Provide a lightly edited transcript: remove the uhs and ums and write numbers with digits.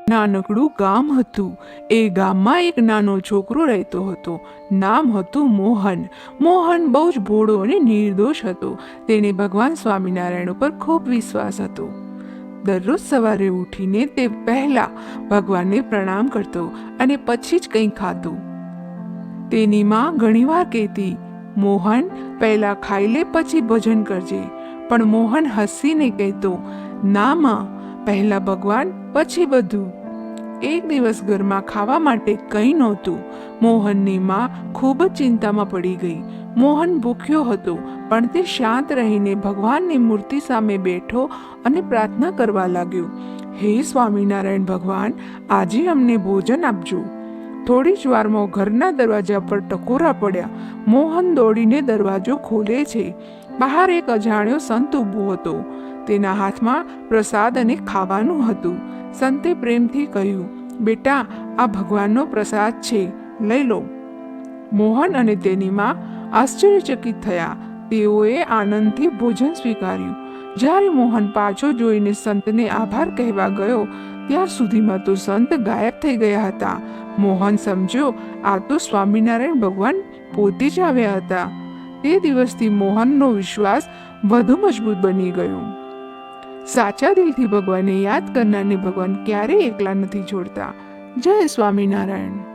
નાનકડું ગામ હતું. એ ગામમાં એક નાનો છોકરો રહેતો હતો. નામ હતું મોહન. મોહન બહુ જ ભોળો અને નિર્દોષ હતો. તેને ભગવાન સ્વામિનારાયણ ઉપર ખૂબ વિશ્વાસ હતો. દરરોજ સવારે ઉઠીને તે પહેલા ભગવાનને પ્રણામ કરતો અને પછી જ કંઈ ખાતો. તેની માં ઘણીવાર કહેતી, મોહન, પહેલા ખાઈ લે પછી ભજન કરજે. પણ મોહન હસીને કહેતો, ના માં, પહેલા ભગવાન પછી બધું. એક દિવસ ઘરમાં ખાવા માટે કંઈ નહોતું. મોહનની માં ખૂબ જ ચિંતામાં પડી ગઈ. મોહન ભૂખ્યો હતો, પણ તે શાંત રહીને ભગવાનની મૂર્તિ સામે બેઠો અને પ્રાર્થના કરવા લાગ્યો. હે સ્વામિનારાયણ ભગવાન, આજે અમને ભોજન આપજો. થોડી જ વારમાં ઘરના દરવાજા પર ટકોરા પડ્યા. મોહન દોડીને દરવાજો ખોલે છે. બહાર એક અજાણ્યો સંત ઊભો હતો. તેના હાથમાં પ્રસાદ અને ખાવાનું હતું. સંતે પ્રેમથી કહ્યું, બેટા, આ ભગવાનનો પ્રસાદ છે, લઈ લો. મોહન અને તેની માં આશ્ચર્યચકિત થયા. તેઓએ આનંદથી ભોજન સ્વીકાર્યું. જ્યારે મોહન પાછો જોઈને સંતને આભાર કહેવા ગયો, ત્યાર સુધીમાં તો સંત ગાયબ થઈ ગયા હતા. મોહન સમજ્યો, આ તો સ્વામિનારાયણ ભગવાન પોતે જ આવ્યા હતા. તે દિવસથી મોહનનો વિશ્વાસ વધુ મજબૂત બની ગયો. સાચા દિલથી ભગવાનને યાદ કરનારને ભગવાન ક્યારેય એકલા નથી છોડતા. જય સ્વામિનારાયણ.